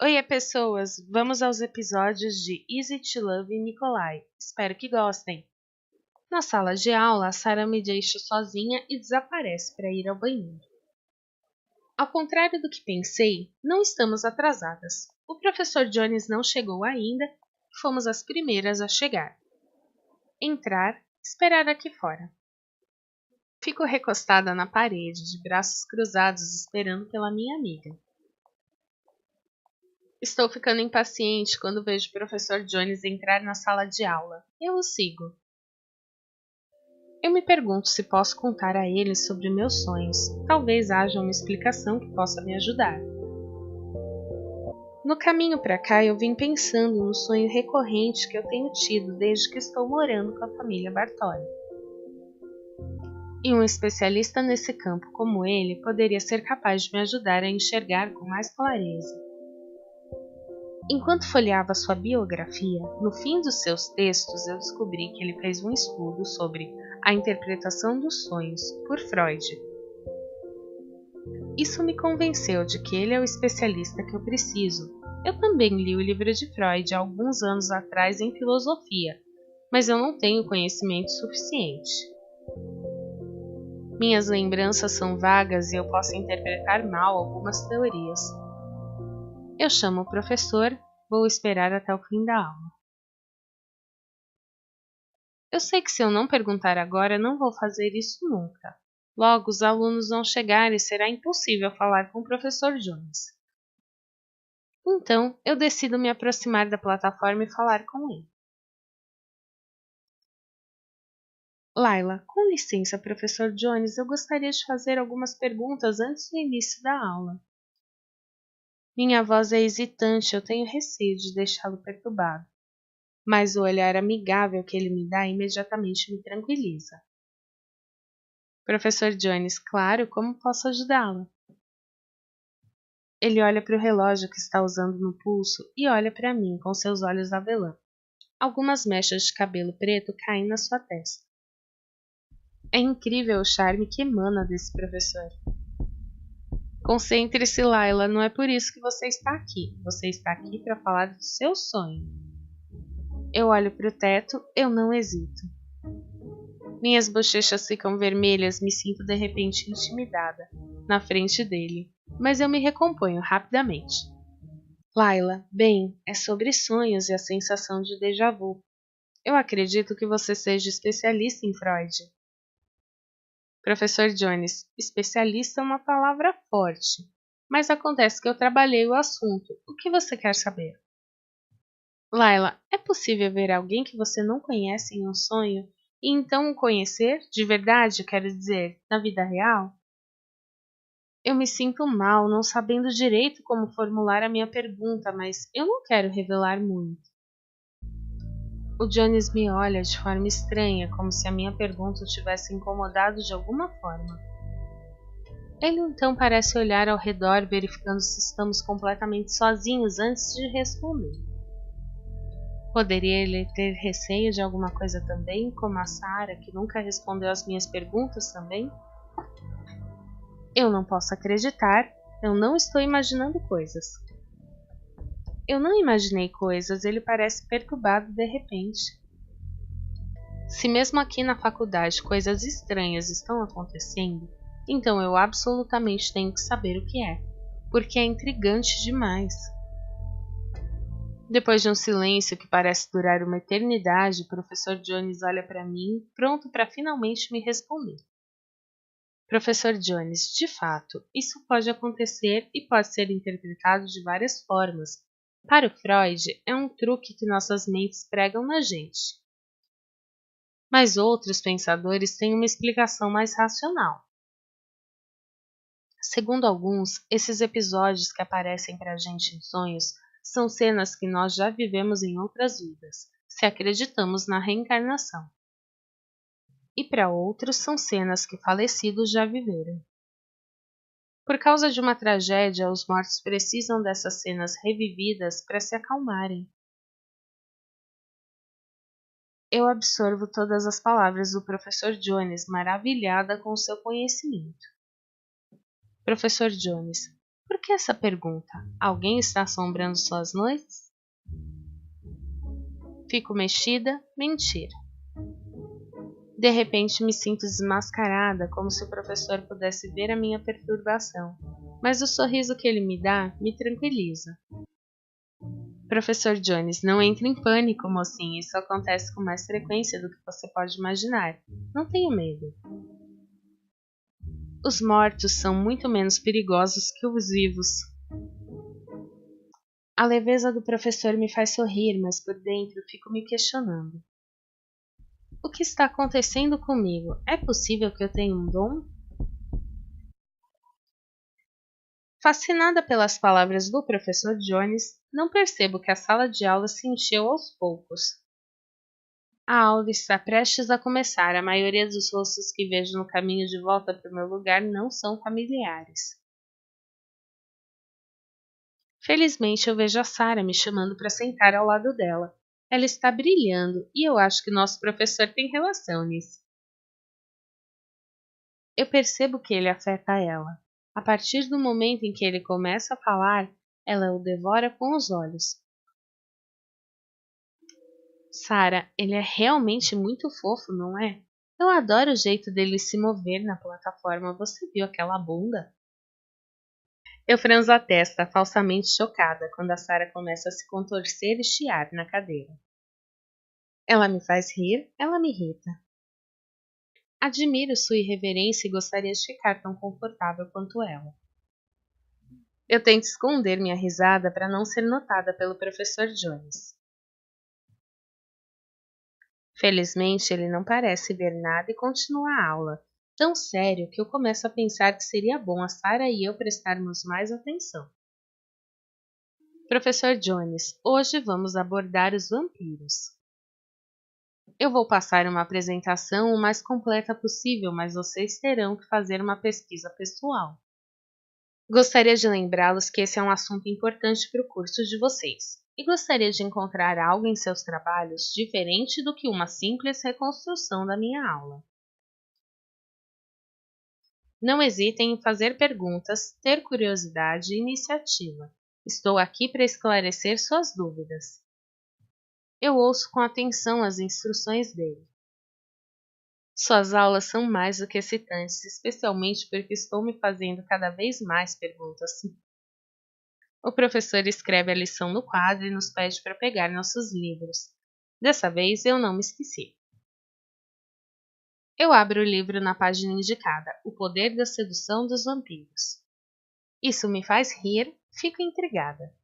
Oiê, pessoas! Vamos aos episódios de Easy to Love e Nikolai. Espero que gostem. Na sala de aula, a Sarah me deixa sozinha e desaparece para ir ao banheiro. Ao contrário do que pensei, não estamos atrasadas. O professor Jones não chegou ainda e fomos as primeiras a chegar. Entrar, esperar aqui fora. Fico recostada na parede, de braços cruzados, esperando pela minha amiga. Estou ficando impaciente quando vejo o professor Jones entrar na sala de aula. Eu o sigo. Eu me pergunto se posso contar a ele sobre meus sonhos. Talvez haja uma explicação que possa me ajudar. No caminho para cá, eu vim pensando no sonho recorrente que eu tenho tido desde que estou morando com a família Bartoli. E um especialista nesse campo como ele poderia ser capaz de me ajudar a enxergar com mais clareza. Enquanto folheava sua biografia, no fim dos seus textos eu descobri que ele fez um estudo sobre a interpretação dos sonhos por Freud. Isso me convenceu de que ele é o especialista que eu preciso. Eu também li o livro de Freud há alguns anos atrás em filosofia, mas eu não tenho conhecimento suficiente. Minhas lembranças são vagas e eu posso interpretar mal algumas teorias. Eu chamo o professor, vou esperar até o fim da aula. Eu sei que se eu não perguntar agora, não vou fazer isso nunca. Logo, os alunos vão chegar e será impossível falar com o professor Jones. Então, eu decido me aproximar da plataforma e falar com ele. Laila, com licença, professor Jones, eu gostaria de fazer algumas perguntas antes do início da aula. Minha voz é hesitante, eu tenho receio de deixá-lo perturbado. Mas o olhar amigável que ele me dá imediatamente me tranquiliza. Professor Jones, claro, como posso ajudá-la? Ele olha para o relógio que está usando no pulso e olha para mim com seus olhos avelã. Algumas mechas de cabelo preto caem na sua testa. É incrível o charme que emana desse professor. Concentre-se, Laila, não é por isso que você está aqui. Você está aqui para falar do seu sonho. Eu olho para o teto, eu não hesito. Minhas bochechas ficam vermelhas, me sinto de repente intimidada, na frente dele, mas eu me recomponho rapidamente. Laila, bem, é sobre sonhos e a sensação de déjà vu. Eu acredito que você seja especialista em Freud. Professor Jones, especialista é uma palavra forte, mas acontece que eu trabalhei o assunto. O que você quer saber? Laila, é possível ver alguém que você não conhece em um sonho e então o conhecer, de verdade, quero dizer, na vida real? Eu me sinto mal, não sabendo direito como formular a minha pergunta, mas eu não quero revelar muito. O Jones me olha de forma estranha, como se a minha pergunta o tivesse incomodado de alguma forma. Ele então parece olhar ao redor, verificando se estamos completamente sozinhos antes de responder. Poderia ele ter receio de alguma coisa também, como a Sarah, que nunca respondeu às minhas perguntas também? Eu não posso acreditar, eu não estou imaginando coisas. Eu não imaginei coisas, ele parece perturbado de repente. Se mesmo aqui na faculdade coisas estranhas estão acontecendo, então eu absolutamente tenho que saber o que é, porque é intrigante demais. Depois de um silêncio que parece durar uma eternidade, o professor Jones olha para mim, pronto para finalmente me responder. Professor Jones, de fato, isso pode acontecer e pode ser interpretado de várias formas. Para o Freud, é um truque que nossas mentes pregam na gente. Mas outros pensadores têm uma explicação mais racional. Segundo alguns, esses episódios que aparecem para a gente em sonhos são cenas que nós já vivemos em outras vidas, se acreditamos na reencarnação. E para outros são cenas que falecidos já viveram. Por causa de uma tragédia, os mortos precisam dessas cenas revividas para se acalmarem. Eu absorvo todas as palavras do professor Jones, maravilhada com seu conhecimento. Professor Jones, Por que essa pergunta? Alguém está assombrando suas noites? Fico mexida, mentira. De repente me sinto desmascarada, como se o professor pudesse ver a minha perturbação, mas o sorriso que ele me dá me tranquiliza. Professor Jones, não entre em pânico, mocinha, isso acontece com mais frequência do que você pode imaginar. Não tenha medo. Os mortos são muito menos perigosos que os vivos. A leveza do professor me faz sorrir, mas por dentro fico me questionando. O que está acontecendo comigo? É possível que eu tenha um dom? Fascinada pelas palavras do professor Jones, não percebo que a sala de aula se encheu aos poucos. A aula está prestes a começar. A maioria dos rostos que vejo no caminho de volta para o meu lugar não são familiares. Felizmente eu vejo a Sarah me chamando para sentar ao lado dela. Ela está brilhando e eu acho que nosso professor tem relação nisso. Eu percebo que ele afeta ela. A partir do momento em que ele começa a falar, ela o devora com os olhos. Sarah, ele é realmente muito fofo, não é? Eu adoro o jeito dele se mover na plataforma. Você viu aquela bunda? Eu franzo a testa, falsamente chocada, quando a Sarah começa a se contorcer e chiar na cadeira. Ela me faz rir, ela me irrita. Admiro sua irreverência e gostaria de ficar tão confortável quanto ela. Eu tento esconder minha risada para não ser notada pelo professor Jones. Felizmente, ele não parece ver nada e continua a aula, tão sério que eu começo a pensar que seria bom a Sarah e eu prestarmos mais atenção. Professor Jones, hoje vamos abordar os vampiros. Eu vou passar uma apresentação o mais completa possível, mas vocês terão que fazer uma pesquisa pessoal. Gostaria de lembrá-los que esse é um assunto importante para o curso de vocês, e gostaria de encontrar algo em seus trabalhos diferente do que uma simples reconstrução da minha aula. Não hesitem em fazer perguntas, ter curiosidade e iniciativa. Estou aqui para esclarecer suas dúvidas. Eu ouço com atenção as instruções dele. Suas aulas são mais do que excitantes, especialmente porque estou me fazendo cada vez mais perguntas. O professor escreve a lição no quadro e nos pede para pegar nossos livros. Dessa vez eu não me esqueci. Eu abro o livro na página indicada, O Poder da Sedução dos Vampiros. Isso me faz rir, fico intrigada.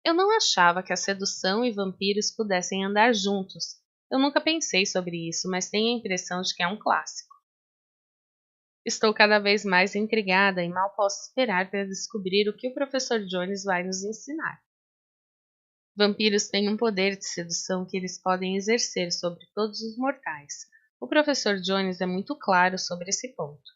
Eu não achava que a sedução e vampiros pudessem andar juntos. Eu nunca pensei sobre isso, mas tenho a impressão de que é um clássico. Estou cada vez mais intrigada e mal posso esperar para descobrir o que o professor Jones vai nos ensinar. Vampiros têm um poder de sedução que eles podem exercer sobre todos os mortais. O professor Jones é muito claro sobre esse ponto.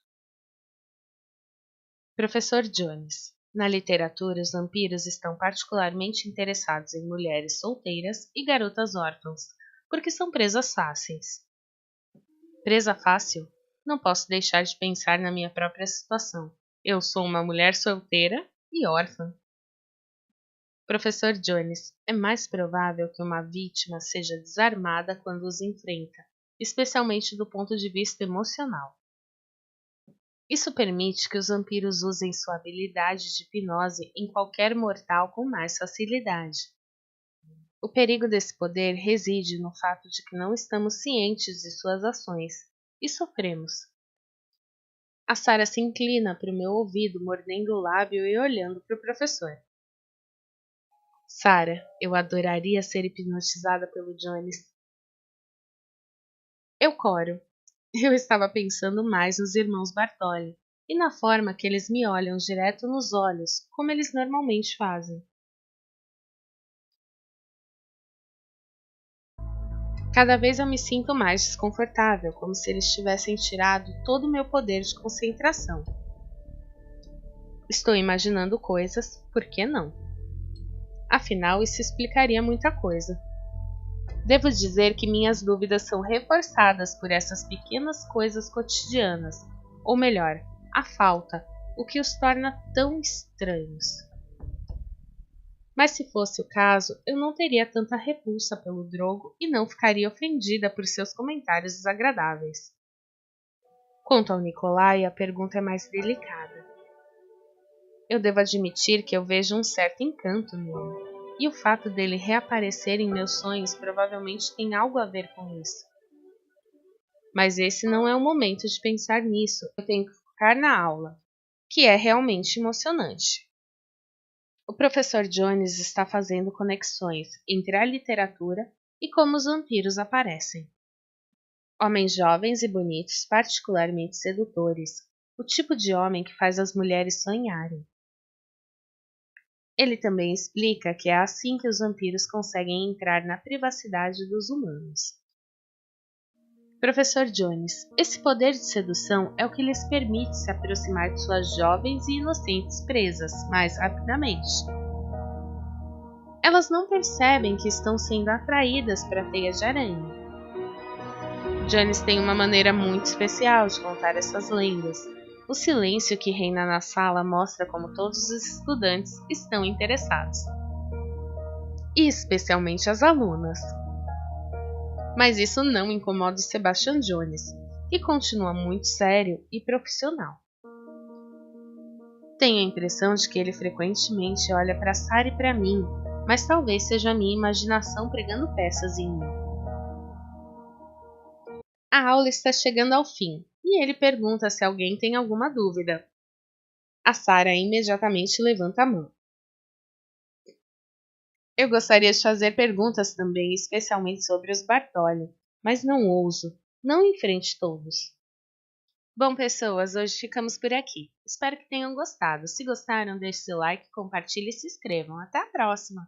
Professor Jones, na literatura, os vampiros estão particularmente interessados em mulheres solteiras e garotas órfãs, porque são presas fáceis. Presa fácil? Não posso deixar de pensar na minha própria situação. Eu sou uma mulher solteira e órfã. Professor Jones, é mais provável que uma vítima seja desarmada quando os enfrenta, especialmente do ponto de vista emocional. Isso permite que os vampiros usem sua habilidade de hipnose em qualquer mortal com mais facilidade. O perigo desse poder reside no fato de que não estamos cientes de suas ações e sofremos. A Sarah se inclina para o meu ouvido, mordendo o lábio e olhando para o professor. Sarah, eu adoraria ser hipnotizada pelo Jones. Eu coro. Eu estava pensando mais nos irmãos Bartoli e na forma que eles me olham direto nos olhos, como eles normalmente fazem. Cada vez eu me sinto mais desconfortável, como se eles tivessem tirado todo o meu poder de concentração. Estou imaginando coisas, por que não? Afinal, isso explicaria muita coisa. Devo dizer que minhas dúvidas são reforçadas por essas pequenas coisas cotidianas, ou melhor, a falta, o que os torna tão estranhos. Mas se fosse o caso, eu não teria tanta repulsa pelo Drogo e não ficaria ofendida por seus comentários desagradáveis. Quanto ao Nikolai, a pergunta é mais delicada. Eu devo admitir que eu vejo um certo encanto nele, e o fato dele reaparecer em meus sonhos provavelmente tem algo a ver com isso. Mas esse não é o momento de pensar nisso, eu tenho que focar na aula, que é realmente emocionante. O professor Jones está fazendo conexões entre a literatura e como os vampiros aparecem. Homens jovens e bonitos, particularmente sedutores, o tipo de homem que faz as mulheres sonharem. Ele também explica que é assim que os vampiros conseguem entrar na privacidade dos humanos. Professor Jones, esse poder de sedução é o que lhes permite se aproximar de suas jovens e inocentes presas mais rapidamente. Elas não percebem que estão sendo atraídas para a teia de aranha. Jones tem uma maneira muito especial de contar essas lendas. O silêncio que reina na sala mostra como todos os estudantes estão interessados. E especialmente as alunas. Mas isso não incomoda o Sebastian Jones, que continua muito sério e profissional. Tenho a impressão de que ele frequentemente olha para Sarah e para mim, mas talvez seja a minha imaginação pregando peças em mim. A aula está chegando ao fim, e ele pergunta se alguém tem alguma dúvida. A Sarah imediatamente levanta a mão. Eu gostaria de fazer perguntas também, especialmente sobre os Bartoli, mas não ouso, não em frente a todos. Bom, pessoas, hoje ficamos por aqui. Espero que tenham gostado. Se gostaram, deixe seu like, compartilhe e se inscrevam. Até a próxima!